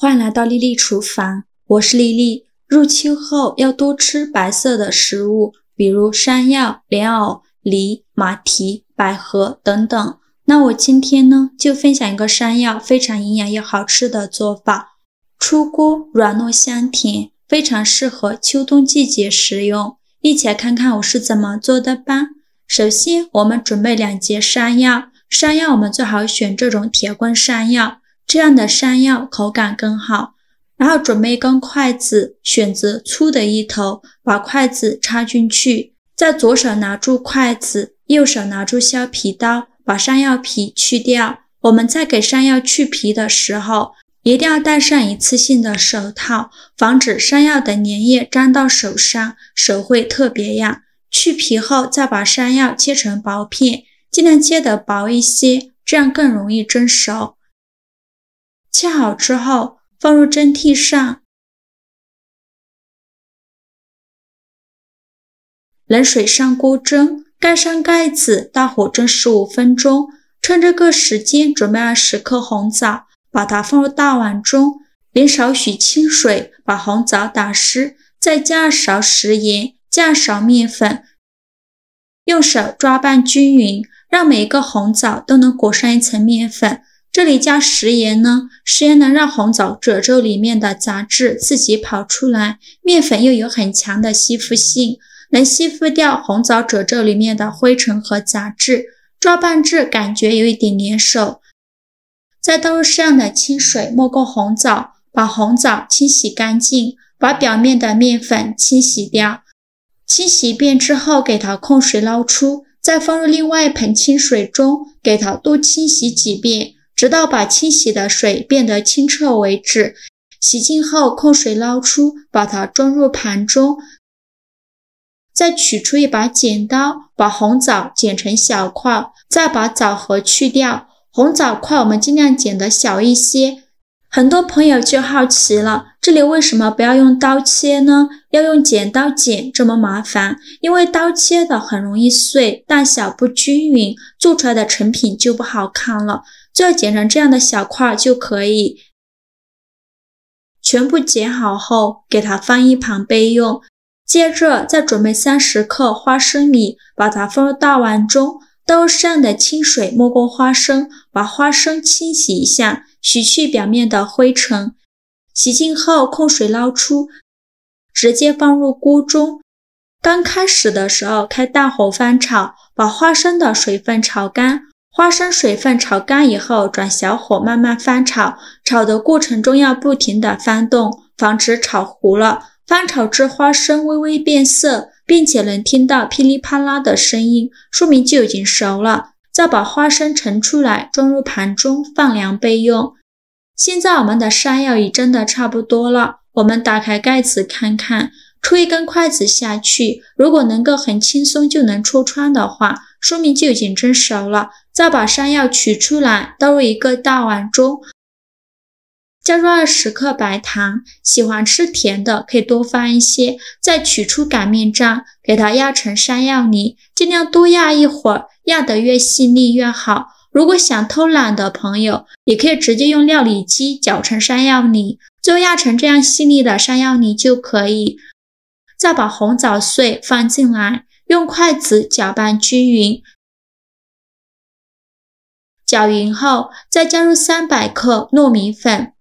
欢迎来到丽丽厨房，我是丽丽。入秋后要多吃白色的食物，比如山药、莲藕、梨、马蹄、百合等等。那我今天呢，就分享一个山药非常营养又好吃的做法。出锅软糯香甜，非常适合秋冬季节食用。一起来看看我是怎么做的吧。首先我们准备2节山药，山药我们最好选这种铁棍山药，这样的山药口感更好。然后准备一根筷子，选择粗的一头，把筷子插进去，再左手拿住筷子，右手拿住削皮刀，把山药皮去掉。我们在给山药去皮的时候，一定要戴上一次性的手套，防止山药的粘液沾到手上，手会特别痒。去皮后再把山药切成薄片，尽量切得薄一些，这样更容易蒸熟。切好之后放入蒸屉上，冷水上锅蒸，盖上盖子，大火蒸15分钟。趁这个时间准备20克红枣，把它放入大碗中，淋少许清水，把红枣打湿，再加2勺食盐，加2勺面粉，用手抓拌均匀，让每一个红枣都能裹上一层面粉。这里加食盐呢，食盐能让红枣褶皱里面的杂质自己跑出来，面粉又有很强的吸附性，能吸附掉红枣褶皱里面的灰尘和杂质，抓拌至感觉有一点粘手。再倒入适量的清水没过红枣，把红枣清洗干净，把表面的面粉清洗掉。清洗一遍之后给它控水捞出，再放入另外一盆清水中，给它多清洗几遍，直到把清洗的水变得清澈为止。洗净后控水捞出，把它装入盘中，再取出一把剪刀，把红枣剪成小块，再把枣核去掉。红枣块我们尽量剪得小一些。很多朋友就好奇了，这里为什么不要用刀切呢？要用剪刀剪这么麻烦？因为刀切的很容易碎，大小不均匀，做出来的成品就不好看了。最后剪成这样的小块就可以。全部剪好后给它放一旁备用。接着再准备30克花生米，把它放入大碗中，倒入适量的清水没过花生，把花生清洗一下，洗去表面的灰尘。洗净后控水捞出，直接放入锅中。刚开始的时候开大火翻炒，把花生的水分炒干。花生水分炒干以后转小火慢慢翻炒，炒的过程中要不停地翻动，防止炒糊了。翻炒至花生微微变色，并且能听到噼里啪啦的声音，说明就已经熟了。再把花生盛出来，装入盘中放凉备用。现在我们的山药已蒸得差不多了，我们打开盖子看看，戳一根筷子下去，如果能够很轻松就能戳穿的话，说明就已经蒸熟了。再把山药取出来，倒入一个大碗中，加入20克白糖，喜欢吃甜的可以多放一些。再取出擀面杖，给它压成山药泥，尽量多压一会儿，压得越细腻越好。如果想偷懒的朋友，也可以直接用料理机搅成山药泥，最后压成这样细腻的山药泥就可以。再把红枣碎放进来，用筷子搅拌均匀。搅匀后再加入300克糯米粉，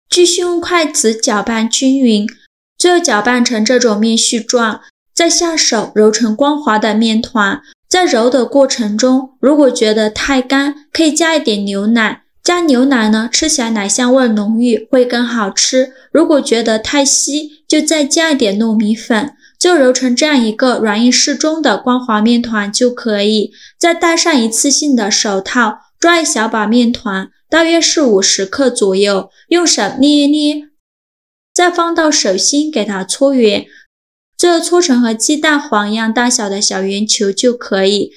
继续用筷子搅拌均匀，最后搅拌成这种面絮状，再下手揉成光滑的面团。在揉的过程中，如果觉得太干，可以加一点牛奶。加牛奶呢，吃起来奶香味浓郁，会更好吃。如果觉得太稀，就再加一点糯米粉。就揉成这样一个软硬适中的光滑面团就可以。再戴上一次性的手套，抓一小把面团，大约是50克左右，用手捏一捏，再放到手心给它搓圆，最后搓成和鸡蛋黄一样大小的小圆球就可以。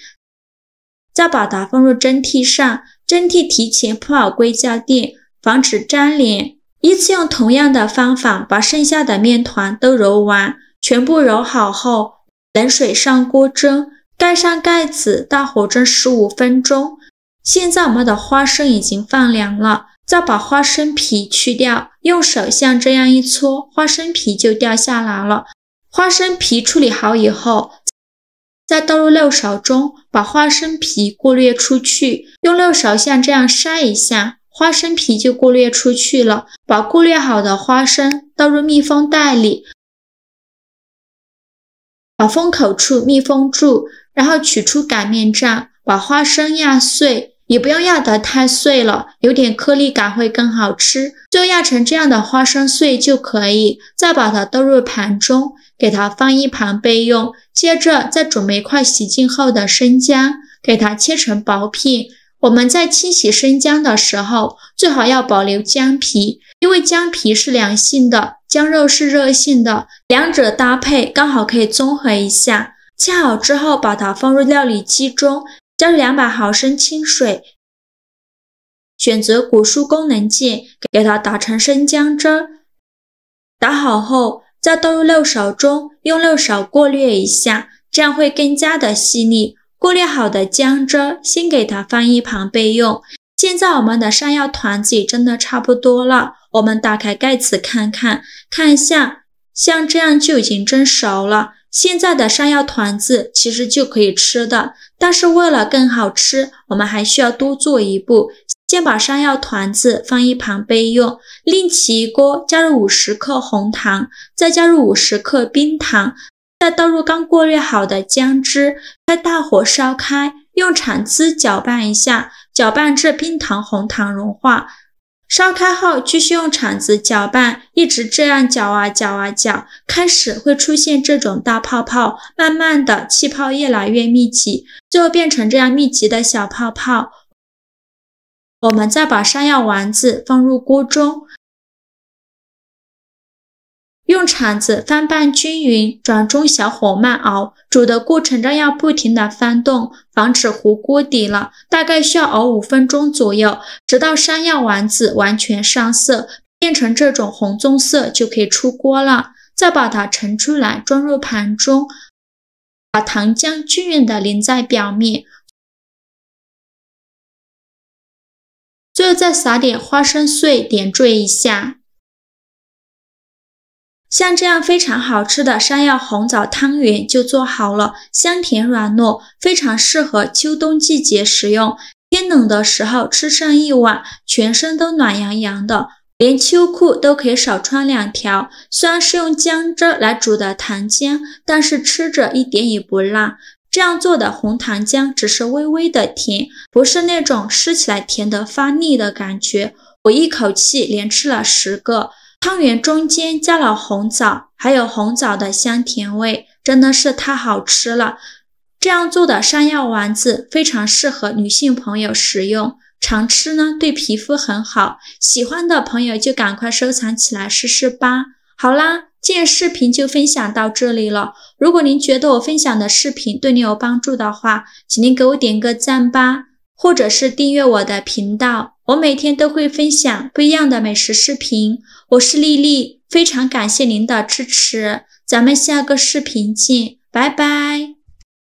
再把它放入蒸屉上，蒸屉提前铺好硅胶垫，防止粘连。依次用同样的方法把剩下的面团都揉完。全部揉好后，冷水上锅蒸，盖上盖子，大火蒸15分钟。现在我们的花生已经放凉了，再把花生皮去掉，用手像这样一搓，花生皮就掉下来了。花生皮处理好以后，再倒入漏勺中，把花生皮过滤出去，用漏勺像这样筛一下，花生皮就过滤出去了。把过滤好的花生倒入密封袋里，把封口处密封住，然后取出擀面杖，把花生压碎，也不用压得太碎了，有点颗粒感会更好吃，就压成这样的花生碎就可以。再把它倒入盘中，给它放一旁备用。接着再准备一块洗净后的生姜，给它切成薄片。我们在清洗生姜的时候，最好要保留姜皮，因为姜皮是凉性的，姜肉是热性的，两者搭配刚好可以综合一下。切好之后，把它放入料理机中，加入200毫升清水，选择果蔬功能键，给它打成生姜汁儿。打好后，再倒入漏勺中，用漏勺过滤一下，这样会更加的细腻。过滤好的姜汁儿，先给它放一旁备用。现在我们的山药团子也真的差不多了，我们打开盖子看一下，像这样就已经蒸熟了。现在的山药团子其实就可以吃的，但是为了更好吃，我们还需要多做一步。先把山药团子放一旁备用，另起一锅，加入50克红糖，再加入50克冰糖，再倒入刚过滤好的姜汁，开大火烧开，用铲子搅拌一下，搅拌至冰糖红糖融化。烧开后继续用铲子搅拌，一直这样搅啊搅啊搅，开始会出现这种大泡泡，慢慢的气泡越来越密集，最后变成这样密集的小泡泡。我们再把山药丸子放入锅中，用铲子翻拌均匀，转中小火慢熬。煮的过程中要不停的翻动，防止糊锅底了。大概需要熬5分钟左右，直到山药丸子完全上色，变成这种红棕色就可以出锅了。再把它盛出来，装入盘中，把糖浆均匀的淋在表面，最后再撒点花生碎点缀一下。像这样非常好吃的山药红枣汤圆就做好了，香甜软糯，非常适合秋冬季节食用。天冷的时候吃上一碗，全身都暖洋洋的，连秋裤都可以少穿2条。虽然是用姜汁来煮的糖浆，但是吃着一点也不辣。这样做的红糖浆只是微微的甜，不是那种吃起来甜得发腻的感觉。我一口气连吃了10个。汤圆中间加了红枣，还有红枣的香甜味，真的是太好吃了。这样做的山药丸子非常适合女性朋友食用，常吃呢对皮肤很好。喜欢的朋友就赶快收藏起来试试吧。好啦，今天视频就分享到这里了。如果您觉得我分享的视频对你有帮助的话，请您给我点个赞吧，或者是订阅我的频道，我每天都会分享不一样的美食视频。我是丽丽，非常感谢您的支持，咱们下个视频见，拜拜。